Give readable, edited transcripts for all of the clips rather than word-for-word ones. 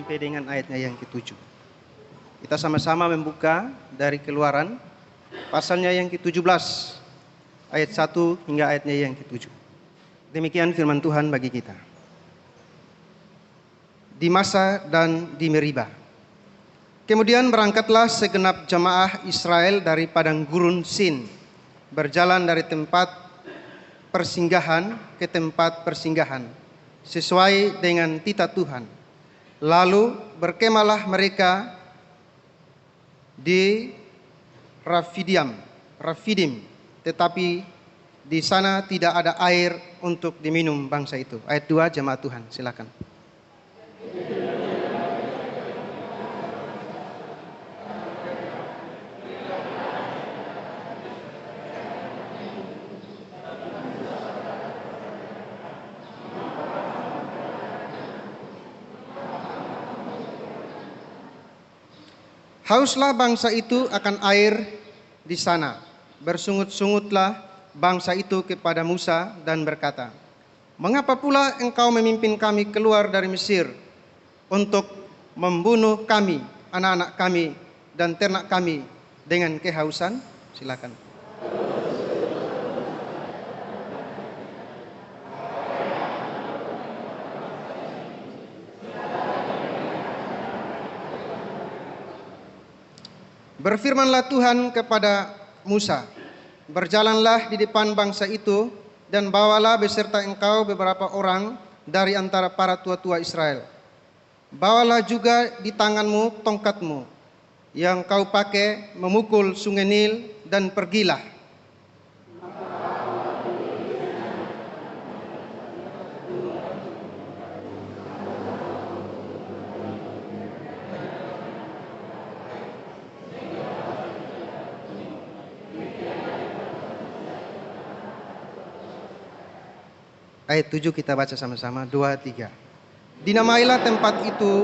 sampai dengan ayatnya yang ke-7. Kita sama-sama membuka dari Keluaran pasalnya yang ke-17 ayat 1 hingga ayatnya yang ke-7. Demikian firman Tuhan bagi kita. Di Masa dan di Meriba. Kemudian berangkatlah segenap jamaah Israel dari padang gurun Sin, berjalan dari tempat persinggahan ke tempat persinggahan, sesuai dengan titah Tuhan. Lalu berkemalah mereka di Rafidim, tetapi di sana tidak ada air untuk diminum bangsa itu. Ayat 2, jemaat Tuhan, silakan. Hauslah bangsa itu akan air di sana. Bersungut-sungutlah bangsa itu kepada Musa dan berkata, "Mengapa pula engkau memimpin kami keluar dari Mesir untuk membunuh kami, anak-anak kami, dan ternak kami dengan kehausan?" Silakan. Berfirmanlah Tuhan kepada Musa, "Berjalanlah di depan bangsa itu dan bawalah beserta engkau beberapa orang dari antara para tua-tua Israel. Bawalah juga di tanganmu tongkatmu yang kau pakai memukul sungai Nil dan pergilah." Ayat 7 kita baca sama-sama, 2, 3. Dinamailah tempat itu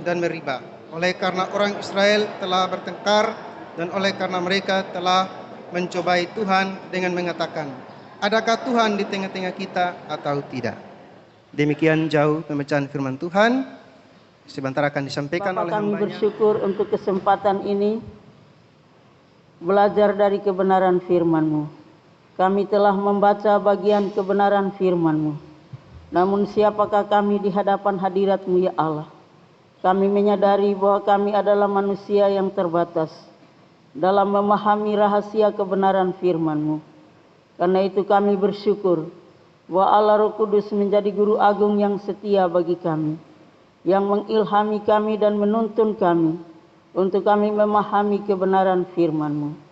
dan Meriba, oleh karena orang Israel telah bertengkar dan oleh karena mereka telah mencobai Tuhan dengan mengatakan, "Adakah Tuhan di tengah-tengah kita atau tidak?" Demikian jauh pembacaan firman Tuhan. Sebentar akan disampaikan oleh Kami hambanya. bersyukur untuk kesempatan ini belajar dari kebenaran firman-Mu. Kami telah membaca bagian kebenaran firman-Mu. Namun siapakah kami di hadapan hadirat-Mu ya Allah? Kami menyadari bahwa kami adalah manusia yang terbatas dalam memahami rahasia kebenaran firman-Mu. Karena itu kami bersyukur bahwa Allah Roh Kudus menjadi guru agung yang setia bagi kami, yang mengilhami kami dan menuntun kami untuk kami memahami kebenaran firman-Mu.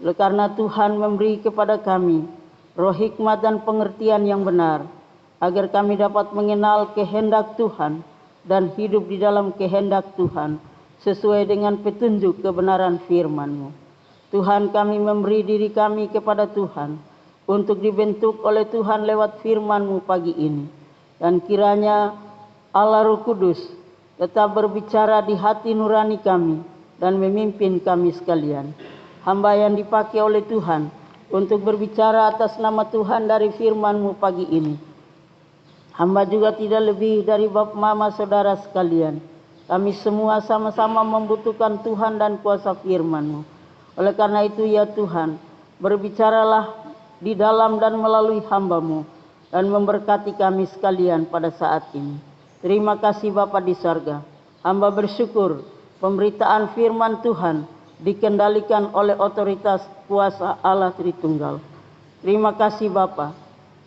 Oleh karena Tuhan memberi kepada kami roh hikmat dan pengertian yang benar, agar kami dapat mengenal kehendak Tuhan dan hidup di dalam kehendak Tuhan sesuai dengan petunjuk kebenaran firman-Mu. Tuhan, kami memberi diri kami kepada Tuhan untuk dibentuk oleh Tuhan lewat firman-Mu pagi ini. Dan kiranya Allah Roh Kudus tetap berbicara di hati nurani kami dan memimpin kami sekalian. Hamba yang dipakai oleh Tuhan untuk berbicara atas nama Tuhan dari firman-Mu pagi ini. Hamba juga tidak lebih dari Bapak Mama Saudara sekalian. Kami semua sama-sama membutuhkan Tuhan dan kuasa firman-Mu. Oleh karena itu ya Tuhan, berbicaralah di dalam dan melalui hamba-Mu dan memberkati kami sekalian pada saat ini. Terima kasih Bapa di sorga. Hamba bersyukur pemberitaan firman Tuhan dikendalikan oleh otoritas kuasa Allah Tritunggal. Terima kasih Bapa.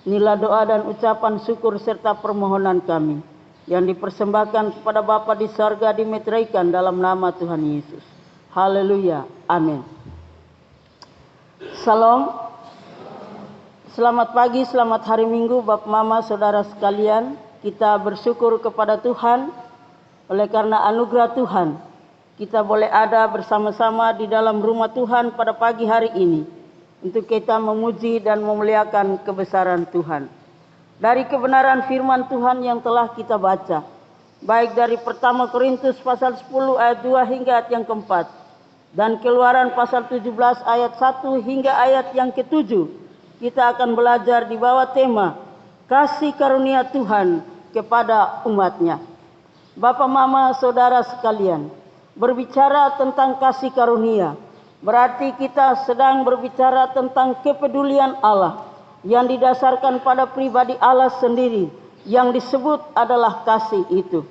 Inilah doa dan ucapan syukur serta permohonan kami yang dipersembahkan kepada Bapa di sorga, dimeteraikan dalam nama Tuhan Yesus. Haleluya. Amin. Salam. Selamat pagi, selamat hari Minggu Bapak Mama Saudara sekalian. Kita bersyukur kepada Tuhan oleh karena anugerah Tuhan. Kita boleh ada bersama-sama di dalam rumah Tuhan pada pagi hari ini untuk kita memuji dan memuliakan kebesaran Tuhan. Dari kebenaran firman Tuhan yang telah kita baca, baik dari pertama Korintus pasal 10 ayat 2 hingga ayat yang keempat, dan Keluaran pasal 17 ayat 1 hingga ayat yang ke-7, kita akan belajar di bawah tema kasih karunia Tuhan kepada umatnya. Bapak, Mama, Saudara sekalian, berbicara tentang kasih karunia, berarti kita sedang berbicara tentang kepedulian Allah yang didasarkan pada pribadi Allah sendiri, yang disebut adalah kasih itu.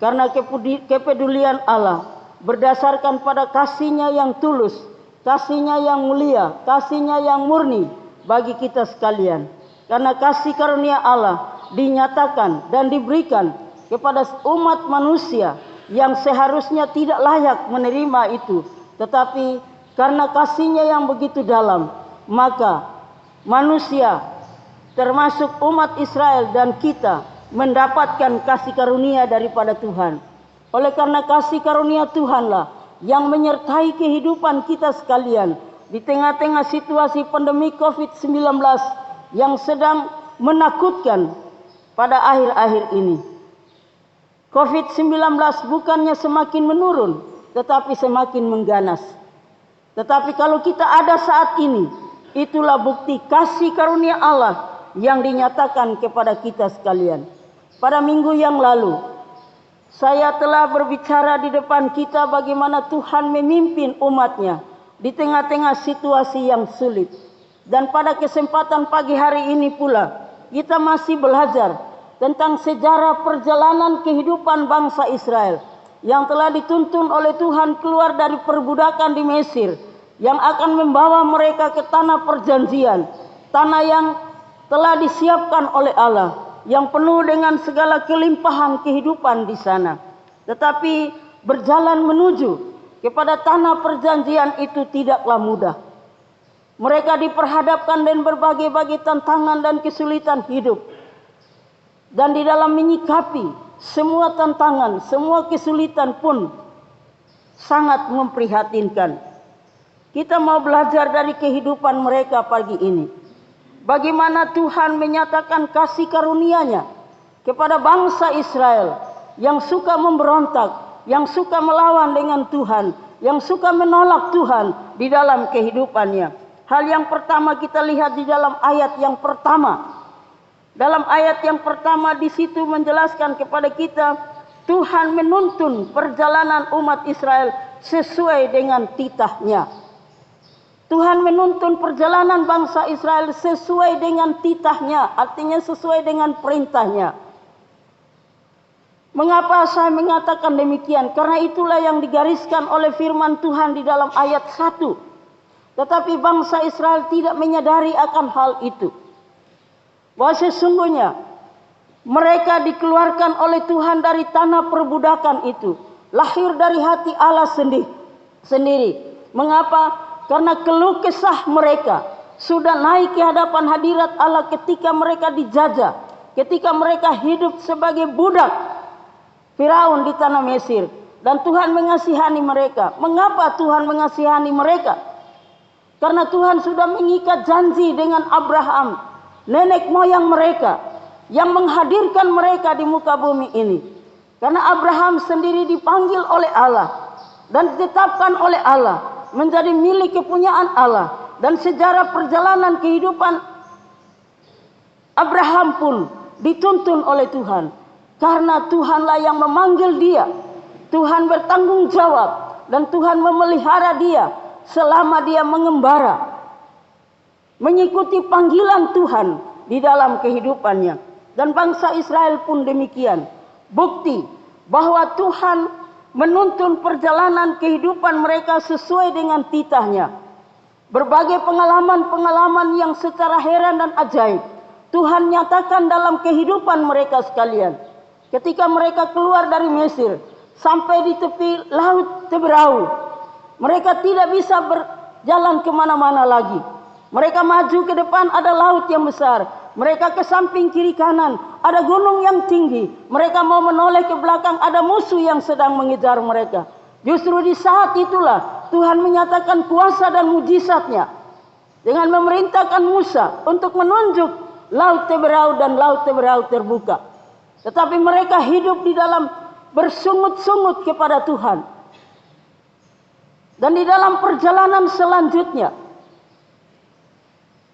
Karena kepedulian Allah berdasarkan pada kasih-Nya yang tulus, kasih-Nya yang mulia, kasih-Nya yang murni bagi kita sekalian. Karena kasih karunia Allah dinyatakan dan diberikan kepada umat manusia yang seharusnya tidak layak menerima itu. Tetapi karena kasih-Nya yang begitu dalam, maka manusia termasuk umat Israel dan kita mendapatkan kasih karunia daripada Tuhan. Oleh karena kasih karunia Tuhanlah yang menyertai kehidupan kita sekalian di tengah-tengah situasi pandemi COVID-19 yang sedang menakutkan pada akhir-akhir ini. COVID-19 bukannya semakin menurun, tetapi semakin mengganas. Tetapi kalau kita ada saat ini, itulah bukti kasih karunia Allah yang dinyatakan kepada kita sekalian. Pada minggu yang lalu, saya telah berbicara di depan kita bagaimana Tuhan memimpin umat-Nya di tengah-tengah situasi yang sulit. Dan pada kesempatan pagi hari ini pula, kita masih belajar tentang sejarah perjalanan kehidupan bangsa Israel yang telah dituntun oleh Tuhan keluar dari perbudakan di Mesir, yang akan membawa mereka ke tanah perjanjian, tanah yang telah disiapkan oleh Allah, yang penuh dengan segala kelimpahan kehidupan di sana. Tetapi berjalan menuju kepada tanah perjanjian itu tidaklah mudah. Mereka diperhadapkan dengan berbagai-bagai tantangan dan kesulitan hidup. Dan di dalam menyikapi semua tantangan, semua kesulitan pun sangat memprihatinkan. Kita mau belajar dari kehidupan mereka pagi ini. Bagaimana Tuhan menyatakan kasih karunia-Nya kepada bangsa Israel yang suka memberontak, yang suka melawan dengan Tuhan, yang suka menolak Tuhan di dalam kehidupannya. Hal yang pertama kita lihat di dalam ayat yang pertama. Dalam ayat yang pertama di situ menjelaskan kepada kita, Tuhan menuntun perjalanan umat Israel sesuai dengan titahnya. Tuhan menuntun perjalanan bangsa Israel sesuai dengan titahnya, artinya sesuai dengan perintahnya. Mengapa saya mengatakan demikian? Karena itulah yang digariskan oleh firman Tuhan di dalam ayat 1. Tetapi bangsa Israel tidak menyadari akan hal itu. Bahwa sesungguhnya mereka dikeluarkan oleh Tuhan dari tanah perbudakan itu. Lahir dari hati Allah sendiri. Mengapa? Karena keluh kesah mereka sudah naik ke hadapan hadirat Allah ketika mereka dijajah. Ketika mereka hidup sebagai budak Firaun di tanah Mesir. Dan Tuhan mengasihani mereka. Mengapa Tuhan mengasihani mereka? Karena Tuhan sudah mengikat janji dengan Abraham, nenek moyang mereka, yang menghadirkan mereka di muka bumi ini. Karena Abraham sendiri dipanggil oleh Allah dan ditetapkan oleh Allah menjadi milik kepunyaan Allah. Dan sejarah perjalanan kehidupan Abraham pun dituntun oleh Tuhan. Karena Tuhanlah yang memanggil dia. Tuhan bertanggung jawab. Dan Tuhan memelihara dia selama dia mengembara. Mengikuti panggilan Tuhan di dalam kehidupannya. Dan bangsa Israel pun demikian. Bukti bahwa Tuhan menuntun perjalanan kehidupan mereka sesuai dengan titahnya. Berbagai pengalaman-pengalaman yang secara heran dan ajaib Tuhan nyatakan dalam kehidupan mereka sekalian. Ketika mereka keluar dari Mesir sampai di tepi laut Teberau, mereka tidak bisa berjalan kemana-mana lagi. Mereka maju ke depan, ada laut yang besar. Mereka ke samping kiri kanan, ada gunung yang tinggi. Mereka mau menoleh ke belakang, ada musuh yang sedang mengejar mereka. Justru di saat itulah Tuhan menyatakan kuasa dan mujizat-Nya dengan memerintahkan Musa untuk menunjuk laut Teberau, dan laut Teberau terbuka. Tetapi mereka hidup di dalam bersungut-sungut kepada Tuhan. Dan di dalam perjalanan selanjutnya,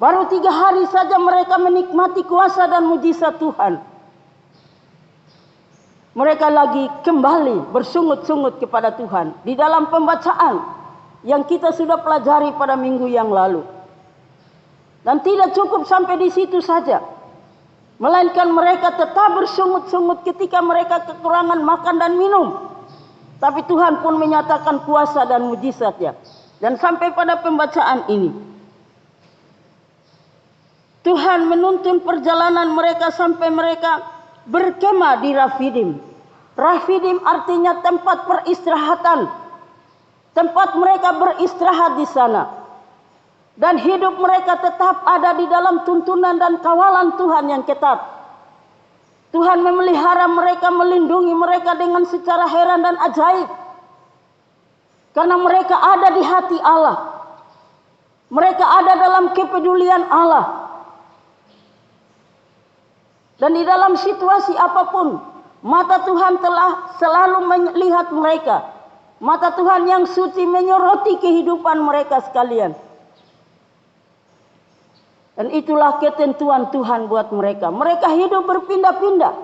baru 3 hari saja mereka menikmati kuasa dan mujizat Tuhan. mereka lagi kembali bersungut-sungut kepada Tuhan di dalam pembacaan yang kita sudah pelajari pada minggu yang lalu. Dan tidak cukup sampai di situ saja, melainkan mereka tetap bersungut-sungut ketika mereka kekurangan makan dan minum. Tapi Tuhan pun menyatakan kuasa dan mujizatnya. Dan sampai pada pembacaan ini, Tuhan menuntun perjalanan mereka sampai mereka berkemah di Rafidim. Rafidim artinya tempat peristirahatan. Tempat mereka beristirahat di sana. Dan hidup mereka tetap ada di dalam tuntunan dan kawalan Tuhan yang ketat. Tuhan memelihara mereka, melindungi mereka dengan secara heran dan ajaib. Karena mereka ada di hati Allah. Mereka ada dalam kepedulian Allah. Dan di dalam situasi apapun, mata Tuhan telah selalu melihat mereka. Mata Tuhan yang suci menyoroti kehidupan mereka sekalian. Dan itulah ketentuan Tuhan buat mereka. Mereka hidup berpindah-pindah.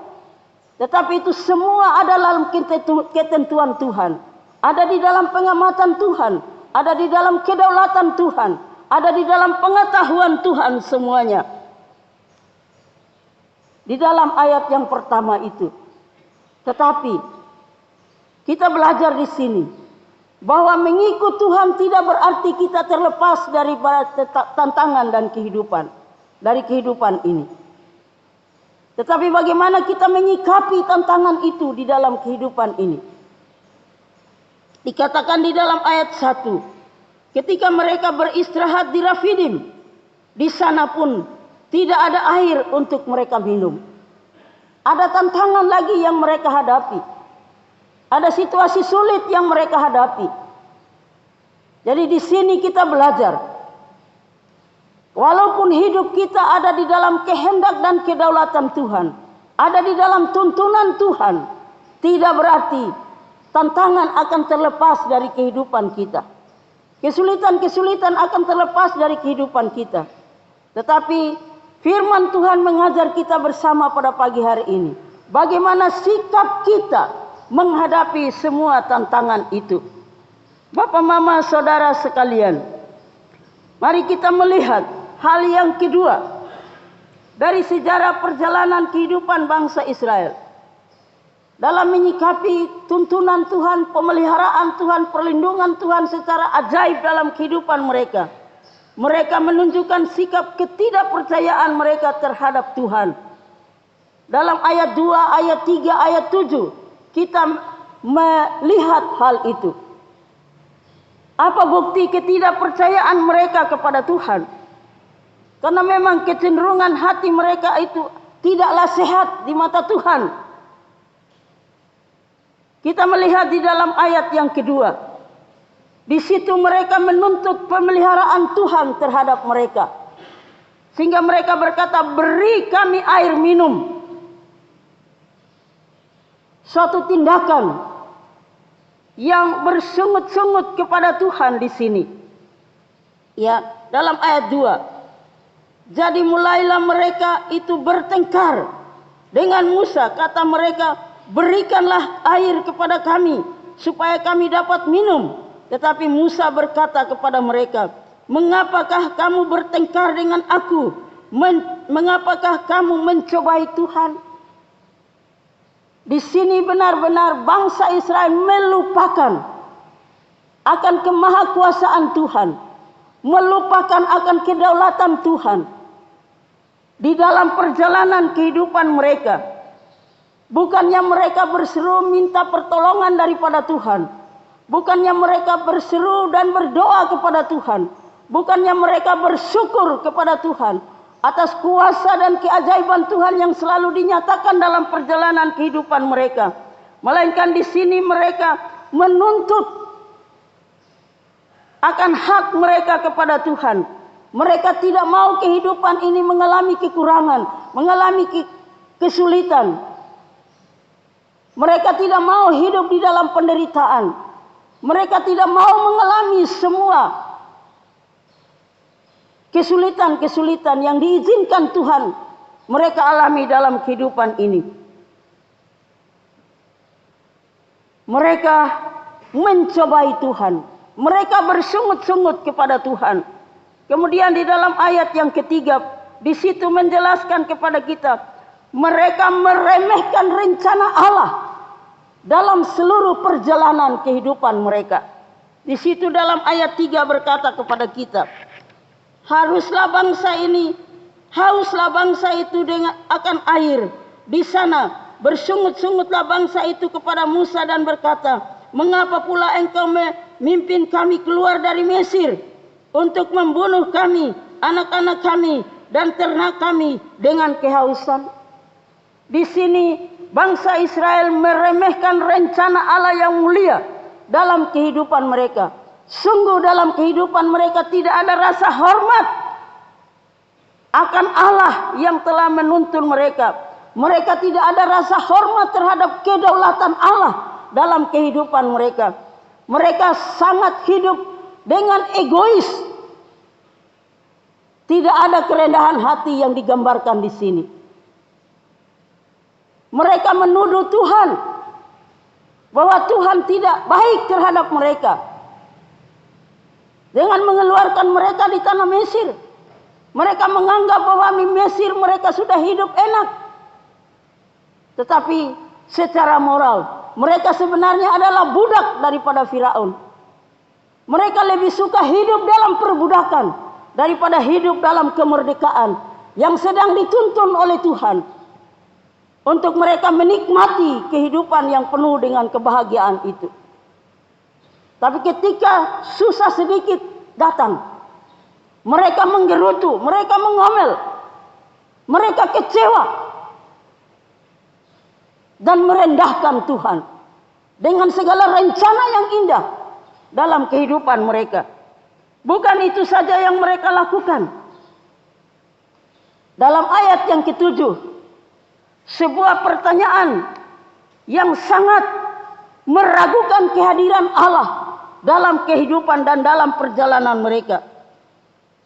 Tetapi itu semua ada dalam ketentuan Tuhan. Ada di dalam pengamatan Tuhan. Ada di dalam kedaulatan Tuhan. Ada di dalam pengetahuan Tuhan semuanya. Di dalam ayat yang pertama itu. Tetapi kita belajar di sini bahwa mengikut Tuhan tidak berarti kita terlepas dari tantangan dan kehidupan, dari kehidupan ini. Tetapi bagaimana kita menyikapi tantangan itu di dalam kehidupan ini? Dikatakan di dalam ayat 1, ketika mereka beristirahat di Rafidim, di sana pun tidak ada air untuk mereka minum. Ada tantangan lagi yang mereka hadapi. Ada situasi sulit yang mereka hadapi. Jadi di sini kita belajar, walaupun hidup kita ada di dalam kehendak dan kedaulatan Tuhan, ada di dalam tuntunan Tuhan, tidak berarti tantangan akan terlepas dari kehidupan kita. Kesulitan-kesulitan akan terlepas dari kehidupan kita. Tetapi firman Tuhan mengajar kita bersama pada pagi hari ini, bagaimana sikap kita menghadapi semua tantangan itu. Bapak, mama, saudara sekalian, mari kita melihat hal yang kedua dari sejarah perjalanan kehidupan bangsa Israel. Dalam menyikapi tuntunan Tuhan, pemeliharaan Tuhan, perlindungan Tuhan secara ajaib dalam kehidupan mereka. Mereka menunjukkan sikap ketidakpercayaan mereka terhadap Tuhan. Dalam ayat 2, ayat 3, ayat 7, kita melihat hal itu. Apa bukti ketidakpercayaan mereka kepada Tuhan? Karena memang kecenderungan hati mereka itu tidaklah sehat di mata Tuhan. Kita melihat di dalam ayat yang kedua. Di situ mereka menuntut pemeliharaan Tuhan terhadap mereka. Sehingga mereka berkata, beri kami air minum. Suatu tindakan yang bersungut-sungut kepada Tuhan di sini. Ya, dalam ayat 2. Jadi mulailah mereka itu bertengkar dengan Musa. Kata mereka, berikanlah air kepada kami supaya kami dapat minum. Tetapi Musa berkata kepada mereka, mengapakah kamu bertengkar dengan aku? Mengapakah kamu mencobai Tuhan? Di sini benar-benar bangsa Israel melupakan akan kemahakuasaan Tuhan, melupakan akan kedaulatan Tuhan di dalam perjalanan kehidupan mereka. Bukannya mereka berseru minta pertolongan daripada Tuhan, bukannya mereka berseru dan berdoa kepada Tuhan, bukannya mereka bersyukur kepada Tuhan atas kuasa dan keajaiban Tuhan yang selalu dinyatakan dalam perjalanan kehidupan mereka. Melainkan di sini mereka menuntut akan hak mereka kepada Tuhan. Mereka tidak mau kehidupan ini mengalami kekurangan, mengalami kesulitan. Mereka tidak mau hidup di dalam penderitaan. Mereka tidak mau mengalami semua kesulitan-kesulitan yang diizinkan Tuhan mereka alami dalam kehidupan ini. Mereka mencobai Tuhan. Mereka bersungut-sungut kepada Tuhan. Kemudian di dalam ayat yang ketiga, di situ menjelaskan kepada kita, mereka meremehkan rencana Allah dalam seluruh perjalanan kehidupan mereka. Di situ dalam ayat 3 berkata kepada kita, hauslah bangsa itu dengan akan air. Di sana bersungut-sungutlah bangsa itu kepada Musa dan berkata, mengapa pula engkau memimpin kami keluar dari Mesir untuk membunuh kami, anak-anak kami, dan ternak kami dengan kehausan? Di sini bangsa Israel meremehkan rencana Allah yang mulia dalam kehidupan mereka. Sungguh dalam kehidupan mereka tidak ada rasa hormat akan Allah yang telah menuntun mereka. Mereka tidak ada rasa hormat terhadap kedaulatan Allah dalam kehidupan mereka. Mereka sangat hidup dengan egois. Tidak ada kerendahan hati yang digambarkan di sini. Mereka menuduh Tuhan bahwa Tuhan tidak baik terhadap mereka dengan mengeluarkan mereka di tanah Mesir. Mereka menganggap bahwa di Mesir mereka sudah hidup enak. Tetapi secara moral mereka sebenarnya adalah budak daripada Firaun. Mereka lebih suka hidup dalam perbudakan daripada hidup dalam kemerdekaan yang sedang dituntun oleh Tuhan, untuk mereka menikmati kehidupan yang penuh dengan kebahagiaan itu. Tapi ketika susah sedikit datang, mereka menggerutu, mereka mengomel, mereka kecewa dan merendahkan Tuhan dengan segala rencana yang indah dalam kehidupan mereka. Bukan itu saja yang mereka lakukan. Dalam ayat yang ketujuh, sebuah pertanyaan yang sangat meragukan kehadiran Allah dalam kehidupan dan dalam perjalanan mereka.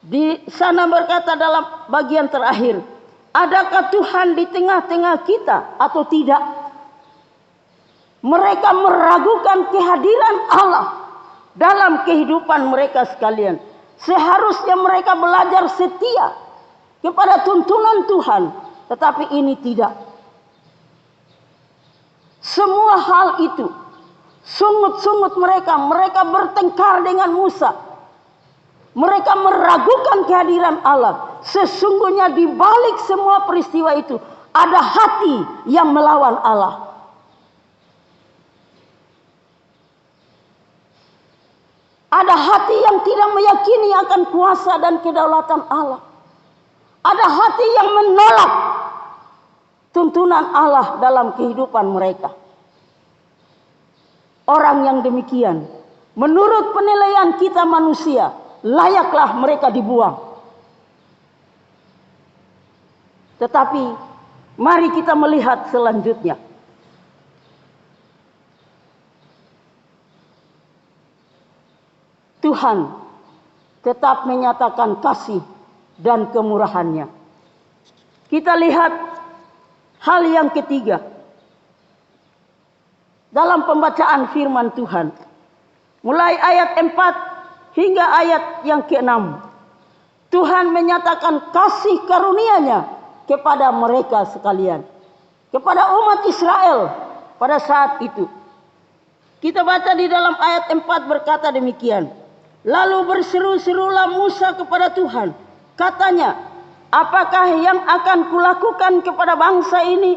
Di sana berkata dalam bagian terakhir, adakah Tuhan di tengah-tengah kita atau tidak? Mereka meragukan kehadiran Allah dalam kehidupan mereka sekalian. Seharusnya mereka belajar setia kepada tuntunan Tuhan, tetapi ini tidak. Semua hal itu, sungut-sungut mereka bertengkar dengan Musa. Mereka meragukan kehadiran Allah. Sesungguhnya di balik semua peristiwa itu ada hati yang melawan Allah. Ada hati yang tidak meyakini akan kuasa dan kedaulatan Allah. Ada hati yang menolak tuntunan Allah dalam kehidupan mereka. Orang yang demikian, menurut penilaian kita manusia, layaklah mereka dibuang. Tetapi mari kita melihat selanjutnya. Tuhan tetap menyatakan kasih dan kemurahannya. Kita lihat hal yang ketiga dalam pembacaan firman Tuhan, mulai ayat 4 hingga ayat yang ke-6. Tuhan menyatakan kasih karunia-Nya kepada mereka sekalian, kepada umat Israel pada saat itu. Kita baca di dalam ayat 4 berkata demikian. Lalu berseru-serulah Musa kepada Tuhan. Katanya, apakah yang akan kulakukan kepada bangsa ini?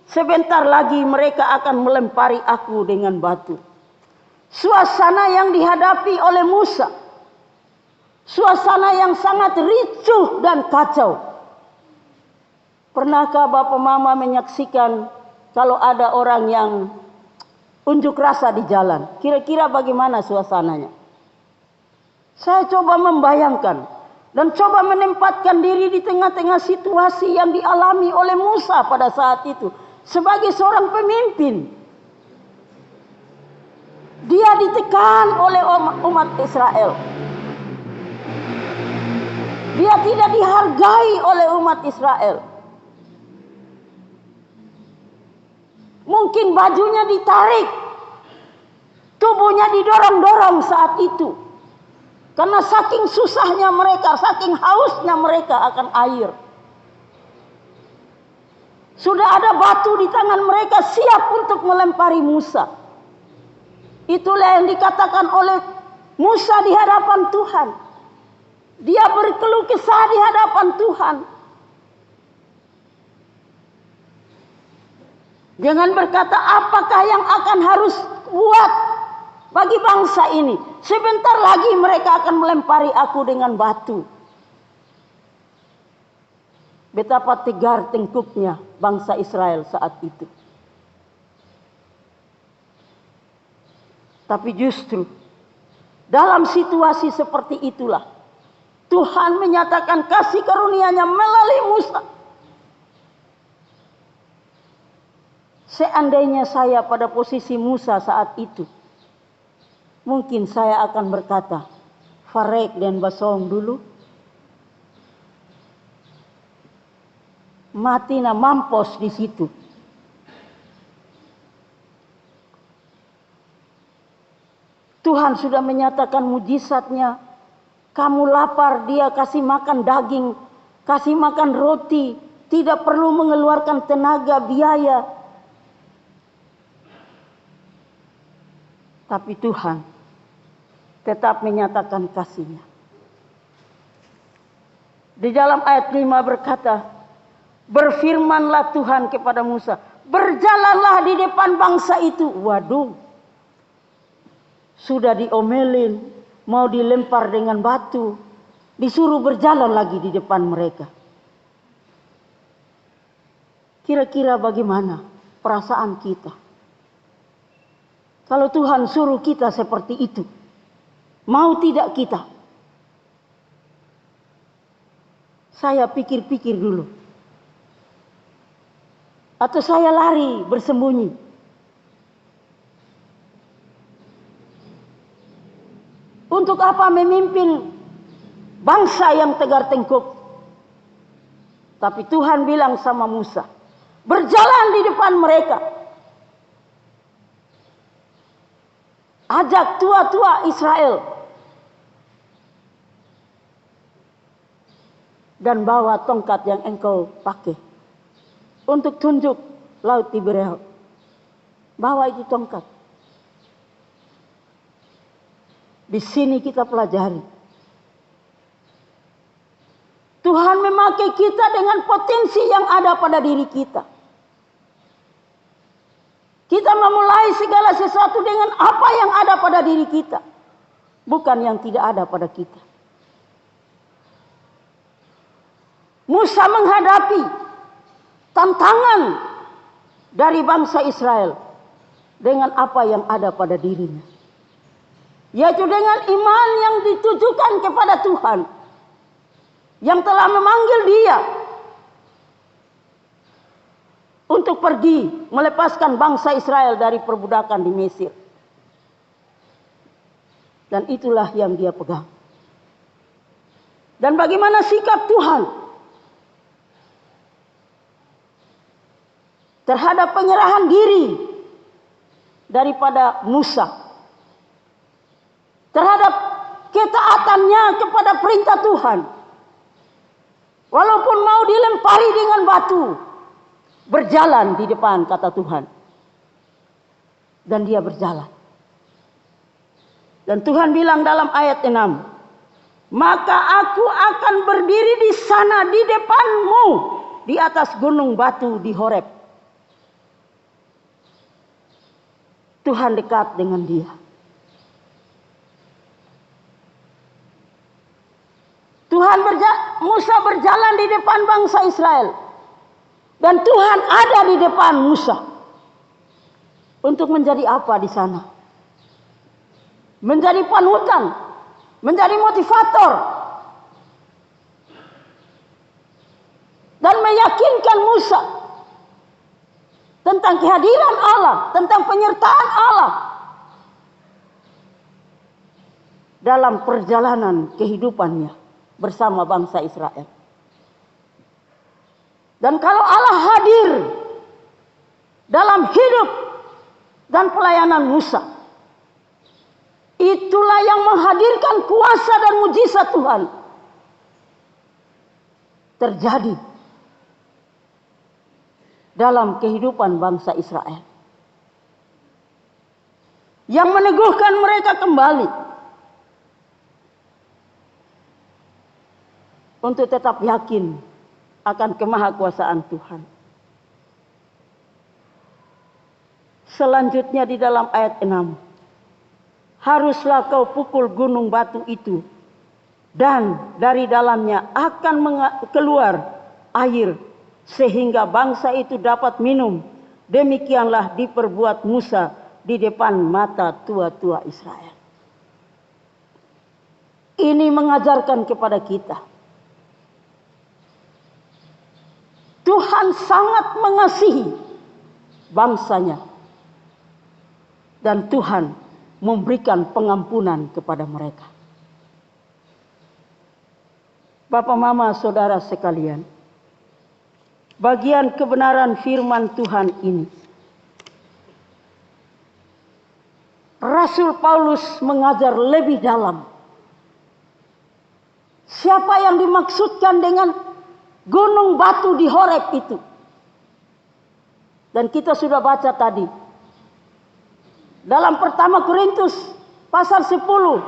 Sebentar lagi mereka akan melempari aku dengan batu. Suasana yang dihadapi oleh Musa, suasana yang sangat ricuh dan kacau. Pernahkah Bapak Mama menyaksikan kalau ada orang yang unjuk rasa di jalan? Kira-kira bagaimana suasananya? Saya coba membayangkan dan coba menempatkan diri di tengah-tengah situasi yang dialami oleh Musa pada saat itu. Sebagai seorang pemimpin, dia ditekan oleh umat Israel. Dia tidak dihargai oleh umat Israel. Mungkin bajunya ditarik Tubuhnya didorong-dorong saat itu. Karena saking susahnya mereka, saking hausnya mereka akan air. Sudah ada batu di tangan mereka siap untuk melempari Musa. Itulah yang dikatakan oleh Musa di hadapan Tuhan. Dia berkeluh kesah di hadapan Tuhan. Jangan berkata apakah yang akan harus buat bagi bangsa ini. Sebentar lagi mereka akan melempari aku dengan batu. Betapa tegar tengkuknya bangsa Israel saat itu. Tapi justru dalam situasi seperti itulah Tuhan menyatakan kasih karunia-Nya melalui Musa. Seandainya saya pada posisi Musa saat itu, mungkin saya akan berkata, Farek dan Basong dulu. Mati na mampos di situ. Tuhan sudah menyatakan mujizatnya. Kamu lapar, dia kasih makan daging, kasih makan roti, tidak perlu mengeluarkan tenaga, biaya. Tapi Tuhan tetap menyatakan kasih-Nya. Di dalam ayat 5 berkata, berfirmanlah Tuhan kepada Musa, berjalanlah di depan bangsa itu. Waduh, sudah diomelin, mau dilempar dengan batu, disuruh berjalan lagi di depan mereka. Kira-kira bagaimana perasaan kita? Kalau Tuhan suruh kita seperti itu, mau tidak kita? Saya pikir-pikir dulu. Atau saya lari bersembunyi. Untuk apa memimpin bangsa yang tegar tengkuk? Tapi Tuhan bilang sama Musa, berjalan di depan mereka. Ajak tua-tua Israel. Dan bawa tongkat yang engkau pakai. Untuk tunjuk Laut Tiberias. Bawa itu tongkat. Di sini kita pelajari. Tuhan memakai kita dengan potensi yang ada pada diri kita. Kita memulai segala sesuatu dengan apa yang ada pada diri kita. Bukan yang tidak ada pada kita. Musa menghadapi tantangan dari bangsa Israel dengan apa yang ada pada dirinya. Yaitu dengan iman yang ditujukan kepada Tuhan. Yang telah memanggil dia untuk pergi melepaskan bangsa Israel dari perbudakan di Mesir. Dan itulah yang dia pegang. Dan bagaimana sikap Tuhan terhadap penyerahan diri daripada Musa, terhadap ketaatannya kepada perintah Tuhan, walaupun mau dilempari dengan batu, berjalan di depan kata Tuhan, dan dia berjalan. Dan Tuhan bilang dalam ayat 6, maka aku akan berdiri di sana di depanmu di atas gunung batu di Horeb. Tuhan dekat dengan dia. Musa berjalan di depan bangsa Israel. Dan Tuhan ada di depan Musa. Untuk menjadi apa di sana? Menjadi panutan. Menjadi motivator. Dan meyakinkan Musa tentang kehadiran Allah, tentang penyertaan Allah dalam perjalanan kehidupannya bersama bangsa Israel. Dan kalau Allah hadir dalam hidup dan pelayanan Musa, Itulah yang menghadirkan kuasa dan mujizat Tuhan terjadi dalam kehidupan bangsa Israel, yang meneguhkan mereka kembali untuk tetap yakin akan kemahakuasaan Tuhan. Selanjutnya di dalam ayat 6. Haruslah kau pukul gunung batu itu, dan dari dalamnya akan keluar air, sehingga bangsa itu dapat minum. Demikianlah diperbuat Musa di depan mata tua-tua Israel. Ini mengajarkan kepada kita, Tuhan sangat mengasihi bangsanya, dan Tuhan memberikan pengampunan kepada mereka. Bapak, Mama, Saudara sekalian, bagian kebenaran firman Tuhan ini, Rasul Paulus mengajar lebih dalam. Siapa yang dimaksudkan dengan gunung batu di Horeb itu? Dan kita sudah baca tadi. Dalam pertama Korintus pasal 10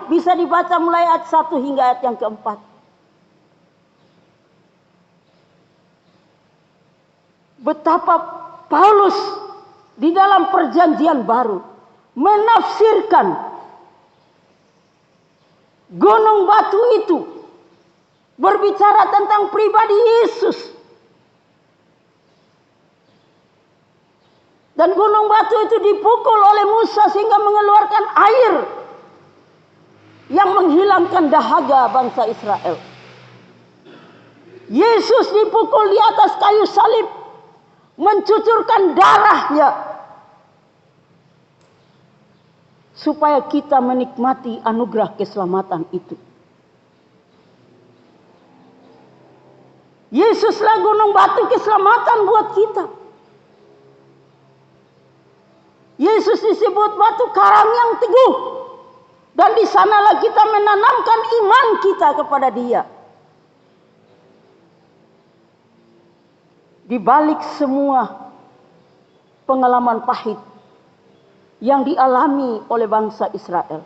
bisa dibaca mulai ayat 1 hingga ayat yang keempat. Betapa Paulus di dalam perjanjian baru menafsirkan gunung batu itu berbicara tentang pribadi Yesus. Dan gunung batu itu dipukul oleh Musa sehingga mengeluarkan air yang menghilangkan dahaga bangsa Israel. Yesus dipukul di atas kayu salib, mencucurkan darahnya supaya kita menikmati anugerah keselamatan itu. Yesuslah gunung batu keselamatan buat kita. Yesus disebut batu karang yang teguh, dan di sanalah kita menanamkan iman kita kepada Dia. Di balik semua pengalaman pahit yang dialami oleh bangsa Israel,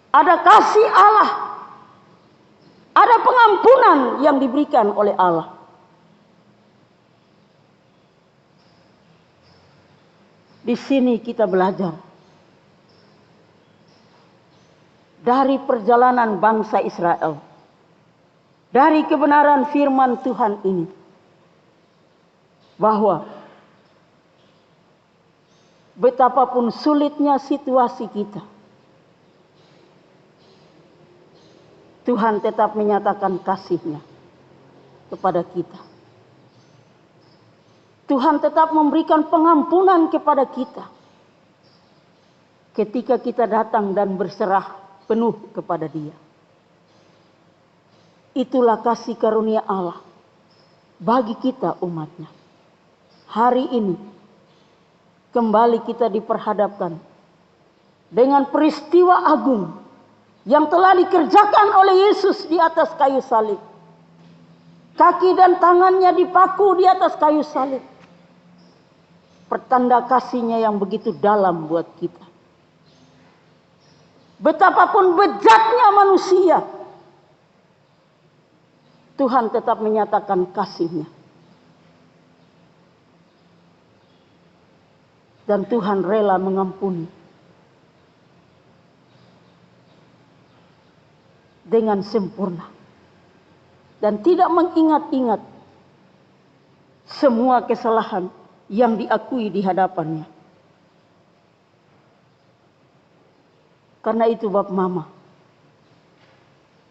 ada kasih Allah, ada pengampunan yang diberikan oleh Allah. Di sini kita belajar dari perjalanan bangsa Israel, dari kebenaran firman Tuhan ini, bahwa betapapun sulitnya situasi kita, Tuhan tetap menyatakan kasih-Nya kepada kita. Tuhan tetap memberikan pengampunan kepada kita ketika kita datang dan berserah penuh kepada Dia. Itulah kasih karunia Allah bagi kita umat-Nya. Hari ini kembali kita diperhadapkan dengan peristiwa agung yang telah dikerjakan oleh Yesus di atas kayu salib. Kaki dan tangannya dipaku di atas kayu salib. Pertanda kasih-Nya yang begitu dalam buat kita. Betapapun bejatnya manusia, Tuhan tetap menyatakan kasih-Nya. Dan Tuhan rela mengampuni dengan sempurna. Dan tidak mengingat-ingat semua kesalahan yang diakui di hadapannya. Karena itu Bapak Mama,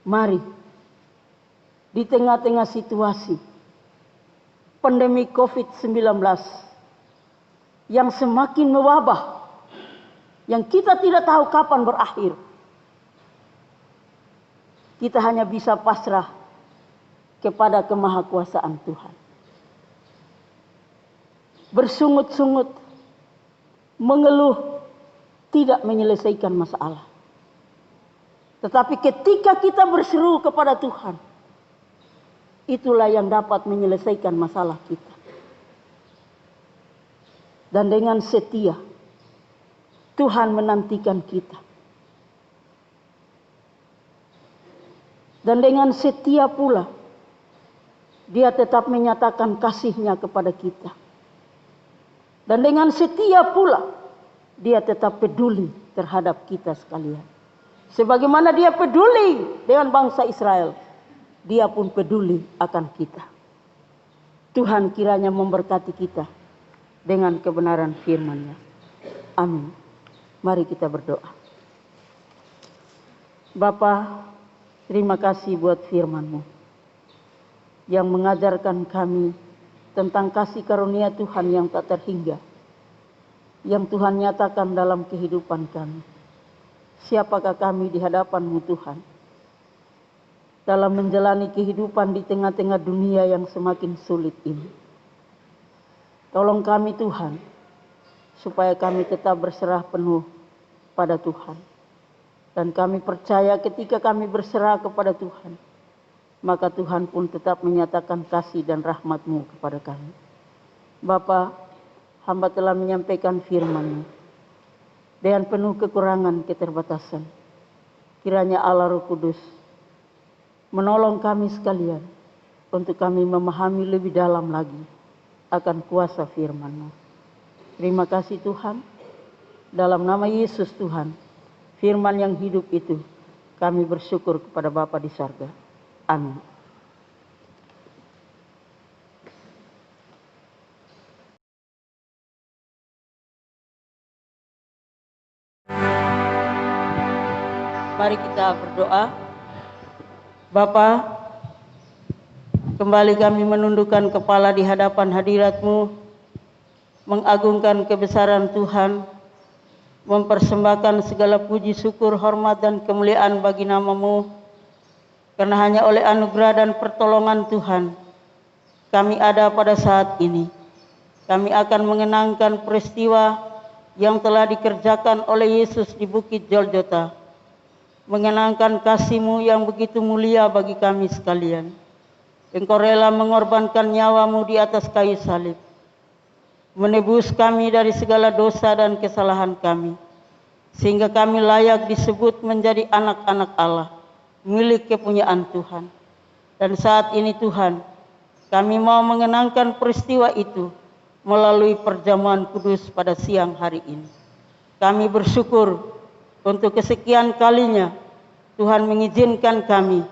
mari di tengah-tengah situasi pandemi COVID-19 yang semakin mewabah, yang kita tidak tahu kapan berakhir, kita hanya bisa pasrah kepada kemahakuasaan Tuhan. Bersungut-sungut, mengeluh, tidak menyelesaikan masalah. Tetapi ketika kita berseru kepada Tuhan, itulah yang dapat menyelesaikan masalah kita. Dan dengan setia, Tuhan menantikan kita. Dan dengan setia pula, Dia tetap menyatakan kasih-Nya kepada kita. Dan dengan setia pula, Dia tetap peduli terhadap kita sekalian. Sebagaimana Dia peduli dengan bangsa Israel, Dia pun peduli akan kita. Tuhan kiranya memberkati kita dengan kebenaran firman-Nya. Amin. Mari kita berdoa. Bapa, terima kasih buat firman-Mu yang mengajarkan kami tentang kasih karunia Tuhan yang tak terhingga, yang Tuhan nyatakan dalam kehidupan kami. Siapakah kami di hadapan-Mu Tuhan, dalam menjalani kehidupan di tengah-tengah dunia yang semakin sulit ini. Tolong kami Tuhan, supaya kami tetap berserah penuh pada Tuhan. Dan kami percaya ketika kami berserah kepada Tuhan, maka Tuhan pun tetap menyatakan kasih dan rahmat-Mu kepada kami. Bapa, hamba telah menyampaikan firman-Mu dengan penuh kekurangan keterbatasan. Kiranya Allah Roh Kudus menolong kami sekalian untuk kami memahami lebih dalam lagi akan kuasa firman-Mu. Terima kasih Tuhan. Dalam nama Yesus Tuhan, firman yang hidup itu, kami bersyukur kepada Bapa di sorga. Amin. Mari kita berdoa. Bapa, kembali kami menundukkan kepala di hadapan hadirat-Mu, mengagungkan kebesaran Tuhan, mempersembahkan segala puji, syukur, hormat, dan kemuliaan bagi nama-Mu. Karena hanya oleh anugerah dan pertolongan Tuhan, kami ada pada saat ini. Kami akan mengenangkan peristiwa yang telah dikerjakan oleh Yesus di Bukit Golgota. Mengenangkan kasih-Mu yang begitu mulia bagi kami sekalian. Engkau rela mengorbankan nyawa-Mu di atas kayu salib, menebus kami dari segala dosa dan kesalahan kami, sehingga kami layak disebut menjadi anak-anak Allah, milik kepunyaan Tuhan. Dan saat ini Tuhan, kami mau mengenangkan peristiwa itu melalui perjamuan kudus pada siang hari ini. Kami bersyukur untuk kesekian kalinya Tuhan mengizinkan kami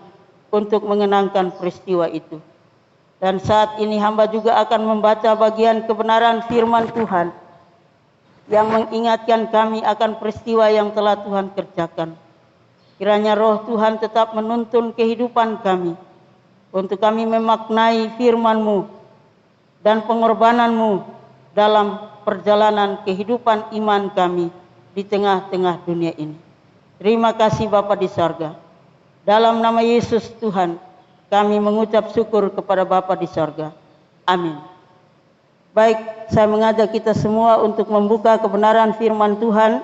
untuk mengenangkan peristiwa itu. Dan saat ini hamba juga akan membaca bagian kebenaran firman Tuhan yang mengingatkan kami akan peristiwa yang telah Tuhan kerjakan. Kiranya roh Tuhan tetap menuntun kehidupan kami untuk kami memaknai firman-Mu dan pengorbanan-Mu dalam perjalanan kehidupan iman kami di tengah-tengah dunia ini. Terima kasih Bapa di sorga. Dalam nama Yesus Tuhan, kami mengucap syukur kepada Bapa di sorga. Amin. Baik, saya mengajak kita semua untuk membuka kebenaran firman Tuhan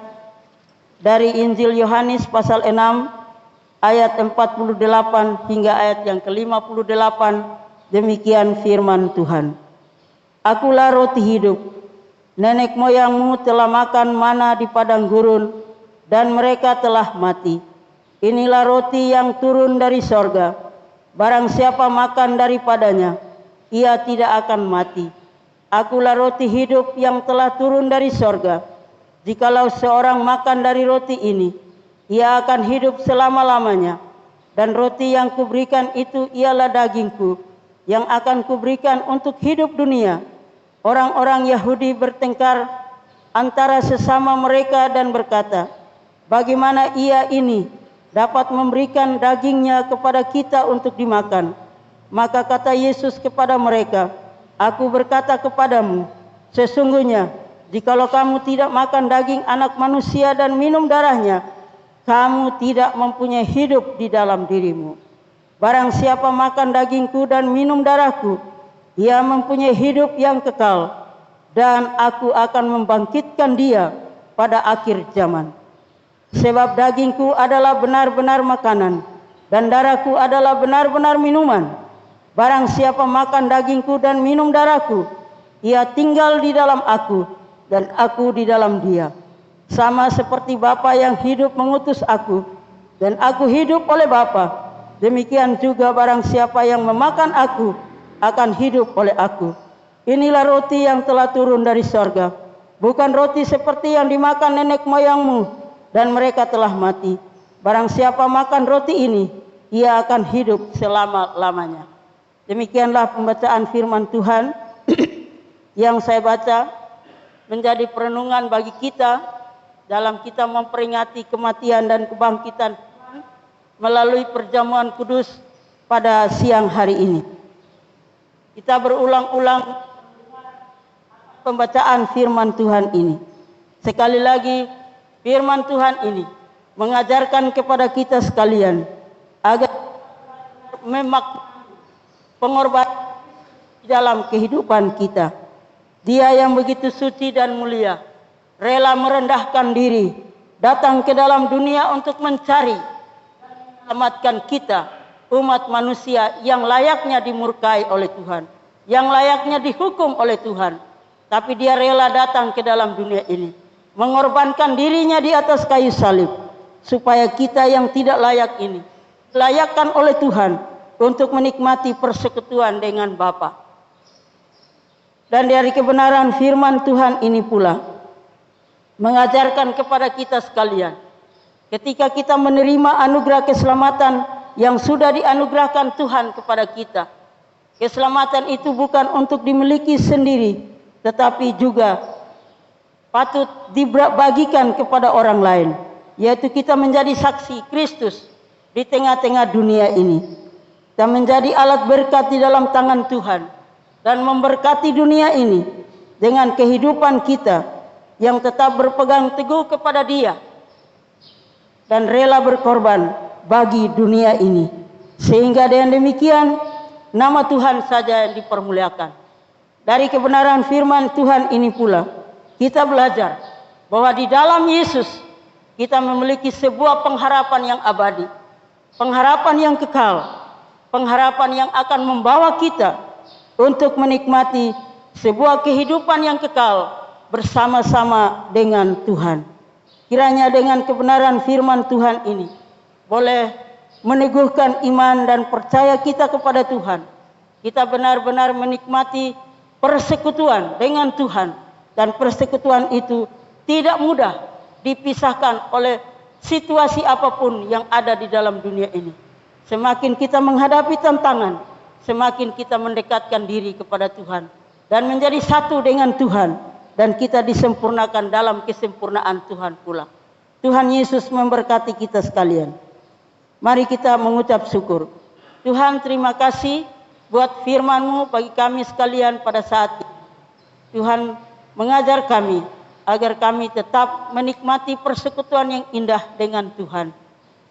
dari Injil Yohanes pasal 6 ayat 48 hingga ayat yang ke-58. Demikian firman Tuhan. Akulah roti hidup. Nenek moyangmu telah makan mana di padang gurun dan mereka telah mati. Inilah roti yang turun dari sorga. Barang siapa makan daripadanya, ia tidak akan mati. Akulah roti hidup yang telah turun dari sorga. Jikalau seorang makan dari roti ini, ia akan hidup selama-lamanya. Dan roti yang kuberikan itu ialah dagingku, yang akan kuberikan untuk hidup dunia. Orang-orang Yahudi bertengkar antara sesama mereka dan berkata, bagaimana ia ini dapat memberikan dagingnya kepada kita untuk dimakan? Maka kata Yesus kepada mereka, aku berkata kepadamu, sesungguhnya jikalau kamu tidak makan daging anak manusia dan minum darahnya, kamu tidak mempunyai hidup di dalam dirimu. Barang siapa makan dagingku dan minum darahku, ia mempunyai hidup yang kekal, dan aku akan membangkitkan dia pada akhir zaman. Sebab dagingku adalah benar-benar makanan, dan darahku adalah benar-benar minuman. Barang siapa makan dagingku dan minum darahku, ia tinggal di dalam aku, dan aku di dalam dia. Sama seperti Bapa yang hidup mengutus aku, dan aku hidup oleh Bapa, demikian juga barang siapa yang memakan aku, akan hidup oleh aku. Inilah roti yang telah turun dari sorga, bukan roti seperti yang dimakan nenek moyangmu, dan mereka telah mati. Barang siapa makan roti ini, ia akan hidup selama-lamanya. Demikianlah pembacaan firman Tuhan yang saya baca menjadi perenungan bagi kita dalam kita memperingati kematian dan kebangkitan Tuhan melalui perjamuan kudus pada siang hari ini. Kita berulang-ulang pembacaan firman Tuhan ini. Sekali lagi, firman Tuhan ini mengajarkan kepada kita sekalian agar pengorbanan di dalam kehidupan kita. Dia yang begitu suci dan mulia, rela merendahkan diri, datang ke dalam dunia untuk mencari dan menyelamatkan kita, umat manusia yang layaknya dimurkai oleh Tuhan, yang layaknya dihukum oleh Tuhan. Tapi dia rela datang ke dalam dunia ini, mengorbankan dirinya di atas kayu salib, supaya kita yang tidak layak ini dilayakkan oleh Tuhan untuk menikmati persekutuan dengan Bapa. Dan dari kebenaran firman Tuhan ini pula mengajarkan kepada kita sekalian, ketika kita menerima anugerah keselamatan yang sudah dianugerahkan Tuhan kepada kita, keselamatan itu bukan untuk dimiliki sendiri, tetapi juga patut dibagikan kepada orang lain, yaitu kita menjadi saksi Kristus di tengah-tengah dunia ini. Kita menjadi alat berkat di dalam tangan Tuhan dan memberkati dunia ini dengan kehidupan kita yang tetap berpegang teguh kepada Dia dan rela berkorban bagi dunia ini, sehingga dengan demikian nama Tuhan saja yang dipermuliakan. Dari kebenaran firman Tuhan ini pula kita belajar bahwa di dalam Yesus kita memiliki sebuah pengharapan yang abadi, pengharapan yang kekal, pengharapan yang akan membawa kita untuk menikmati sebuah kehidupan yang kekal bersama-sama dengan Tuhan. Kiranya dengan kebenaran firman Tuhan ini boleh meneguhkan iman dan percaya kita kepada Tuhan. Kita benar-benar menikmati persekutuan dengan Tuhan, dan persekutuan itu tidak mudah dipisahkan oleh situasi apapun yang ada di dalam dunia ini. Semakin kita menghadapi tantangan, semakin kita mendekatkan diri kepada Tuhan dan menjadi satu dengan Tuhan, dan kita disempurnakan dalam kesempurnaan Tuhan pula. Tuhan Yesus memberkati kita sekalian. Mari kita mengucap syukur. Tuhan, terima kasih buat firman-Mu bagi kami sekalian pada saat ini. Tuhan, mengajar kami agar kami tetap menikmati persekutuan yang indah dengan Tuhan,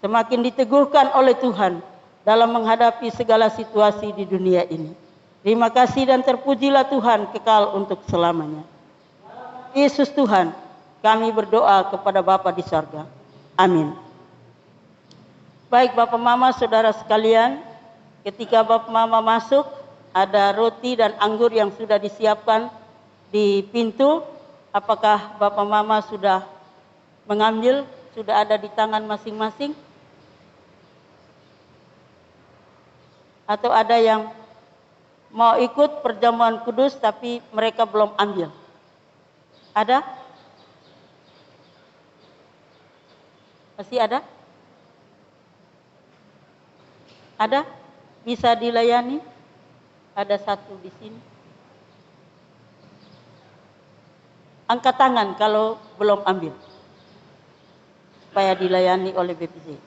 semakin diteguhkan oleh Tuhan dalam menghadapi segala situasi di dunia ini. Terima kasih dan terpujilah Tuhan kekal untuk selamanya. Yesus Tuhan, kami berdoa kepada Bapa di sorga. Amin. Baik Bapak Mama Saudara sekalian, ketika Bapak Mama masuk, ada roti dan anggur yang sudah disiapkan di pintu. Apakah Bapak Mama sudah mengambil, sudah ada di tangan masing-masing? Atau ada yang mau ikut perjamuan kudus tapi mereka belum ambil? Ada? Masih ada? Ada? Bisa dilayani? Ada satu di sini. Angkat tangan kalau belum ambil, supaya dilayani oleh BPC.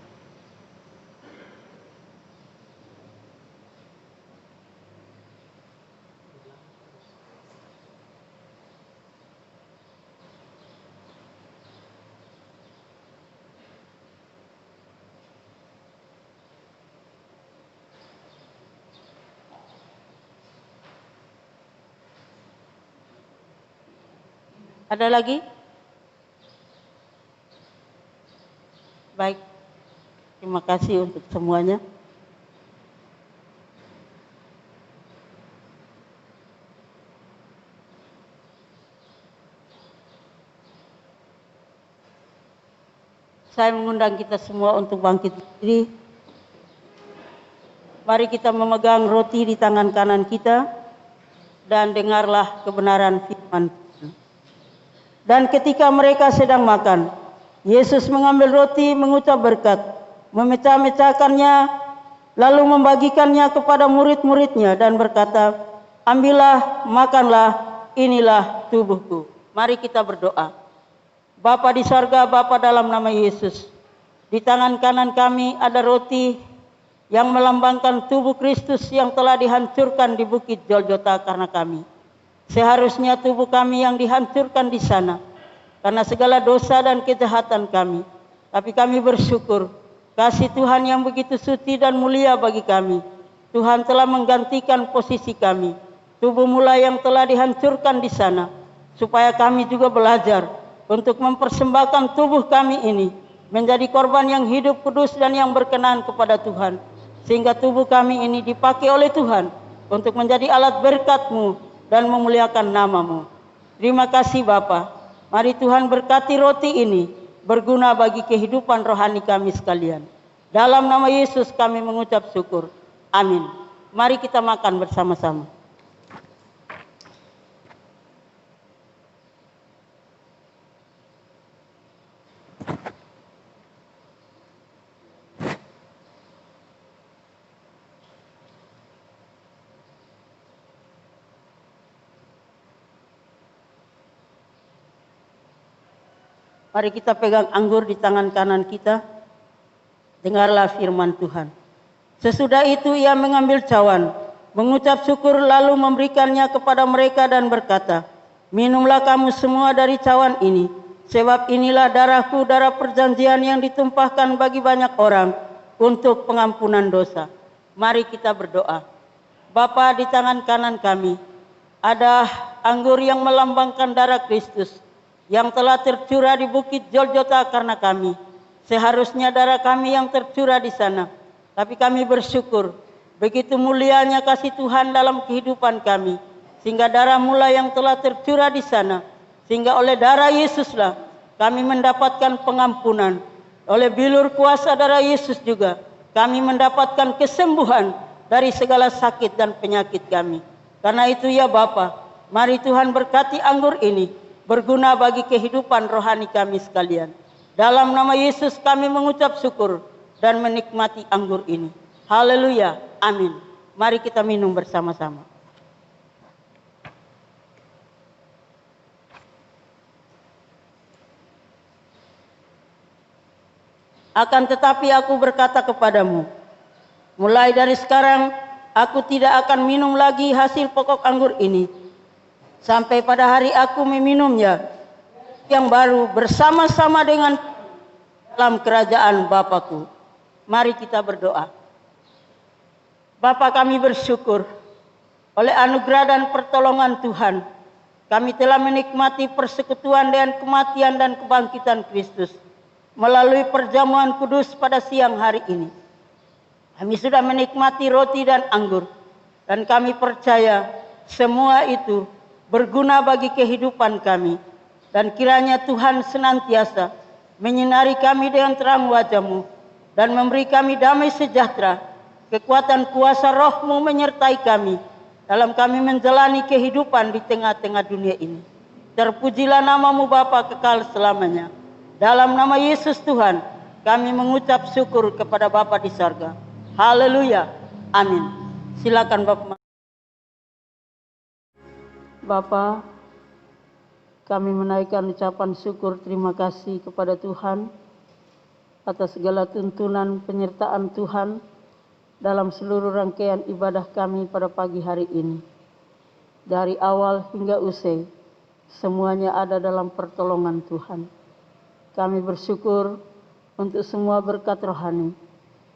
Ada lagi? kasih untuk semuanya. Saya mengundang kita semua untuk bangkit berdiri. Mari kita memegang roti di tangan kanan kita dan dengarlah kebenaran firman. Dan ketika mereka sedang makan, Yesus mengambil roti, mengucap berkat, memecah-mecahkannya, lalu membagikannya kepada murid-muridnya dan berkata, "Ambillah, makanlah, inilah tubuhku." Mari kita berdoa. Bapa di sorga, Bapa dalam nama Yesus, di tangan kanan kami ada roti yang melambangkan tubuh Kristus yang telah dihancurkan di bukit Golgota karena kami. Seharusnya tubuh kami yang dihancurkan di sana karena segala dosa dan kejahatan kami. Tapi kami bersyukur kasih Tuhan yang begitu suci dan mulia bagi kami. Tuhan telah menggantikan posisi kami. Tubuh mula yang telah dihancurkan di sana, supaya kami juga belajar untuk mempersembahkan tubuh kami ini menjadi korban yang hidup, kudus, dan yang berkenan kepada Tuhan. Sehingga tubuh kami ini dipakai oleh Tuhan untuk menjadi alat berkat-Mu dan memuliakan nama-Mu. Terima kasih Bapa. Mari Tuhan berkati roti ini berguna bagi kehidupan rohani kami sekalian. Dalam nama Yesus kami mengucap syukur. Amin. Mari kita makan bersama-sama. Mari kita pegang anggur di tangan kanan kita. Dengarlah firman Tuhan. Sesudah itu ia mengambil cawan, mengucap syukur lalu memberikannya kepada mereka dan berkata, "Minumlah kamu semua dari cawan ini, sebab inilah darahku, darah perjanjian yang ditumpahkan bagi banyak orang untuk pengampunan dosa." Mari kita berdoa. Bapa, di tangan kanan kami ada anggur yang melambangkan darah Kristus yang telah tercurah di bukit Golgota karena kami. Seharusnya darah kami yang tercurah di sana. Tapi kami bersyukur begitu mulianya kasih Tuhan dalam kehidupan kami. Sehingga darah mula yang telah tercurah di sana. Sehingga oleh darah Yesuslah kami mendapatkan pengampunan. Oleh bilur kuasa darah Yesus juga kami mendapatkan kesembuhan dari segala sakit dan penyakit kami. Karena itu ya Bapa, mari Tuhan berkati anggur ini berguna bagi kehidupan rohani kami sekalian. Dalam nama Yesus kami mengucap syukur dan menikmati anggur ini. Haleluya, amin. Mari kita minum bersama-sama. Akan tetapi aku berkata kepadamu, mulai dari sekarang aku tidak akan minum lagi hasil pokok anggur ini, sampai pada hari aku meminumnya yang baru bersama-sama dengan dalam kerajaan Bapakku. Mari kita berdoa. Bapa, kami bersyukur oleh anugerah dan pertolongan Tuhan. Kami telah menikmati persekutuan dengan kematian dan kebangkitan Kristus melalui perjamuan kudus pada siang hari ini. Kami sudah menikmati roti dan anggur, dan kami percaya semua itu berguna bagi kehidupan kami. Dan kiranya Tuhan senantiasa menyinari kami dengan terang wajah-Mu dan memberi kami damai sejahtera. Kekuatan kuasa Roh-Mu menyertai kami dalam kami menjalani kehidupan di tengah-tengah dunia ini. Terpujilah nama-Mu Bapa kekal selamanya. Dalam nama Yesus Tuhan kami mengucap syukur kepada Bapa di sorga. Haleluya, amin. Silakan Bapak. Bapa, kami menaikkan ucapan syukur terima kasih kepada Tuhan atas segala tuntunan penyertaan Tuhan dalam seluruh rangkaian ibadah kami pada pagi hari ini. Dari awal hingga usai, semuanya ada dalam pertolongan Tuhan. Kami bersyukur untuk semua berkat rohani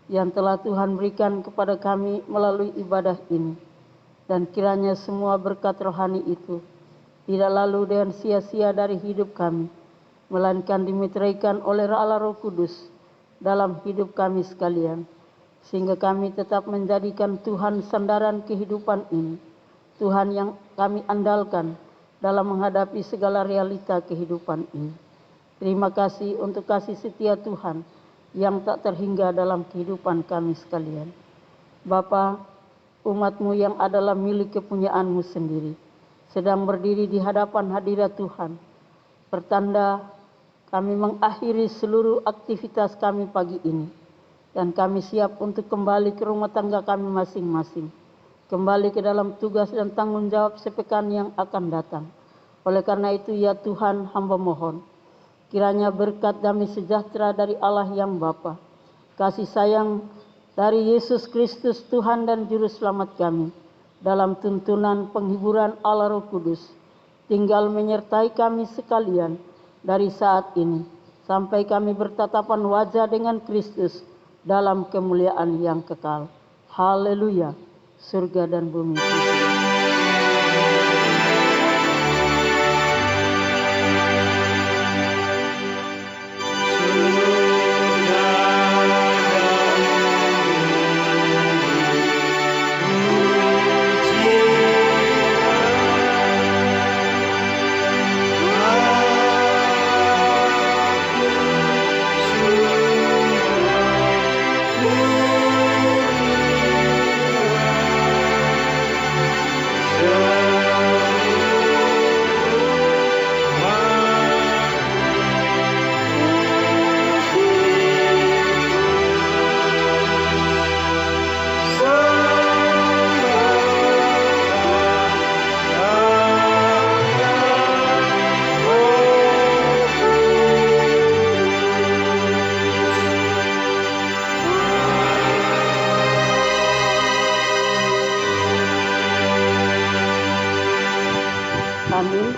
yang telah Tuhan berikan kepada kami melalui ibadah ini. Dan kiranya semua berkat rohani itu tidak lalu dengan sia-sia dari hidup kami, melainkan dimeteraikan oleh Allah Roh Kudus dalam hidup kami sekalian, sehingga kami tetap menjadikan Tuhan sandaran kehidupan ini, Tuhan yang kami andalkan dalam menghadapi segala realita kehidupan ini. Terima kasih untuk kasih setia Tuhan yang tak terhingga dalam kehidupan kami sekalian. Bapa, umat-Mu yang adalah milik kepunyaan-Mu sendiri, sedang berdiri di hadapan hadirat Tuhan, pertanda kami mengakhiri seluruh aktivitas kami pagi ini, dan kami siap untuk kembali ke rumah tangga kami masing-masing, kembali ke dalam tugas dan tanggung jawab sepekan yang akan datang. Oleh karena itu, ya Tuhan, hamba mohon, kiranya berkat damai sejahtera dari Allah yang Bapa, kasih sayang dari Yesus Kristus Tuhan dan Juru Selamat kami, dalam tuntunan penghiburan Allah Roh Kudus, tinggal menyertai kami sekalian dari saat ini sampai kami bertatapan wajah dengan Kristus dalam kemuliaan yang kekal. Haleluya. Surga dan bumi. Amin.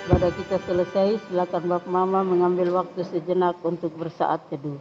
Ibadah kita selesai, silakan Bapak Mama mengambil waktu sejenak untuk bersaat teduh.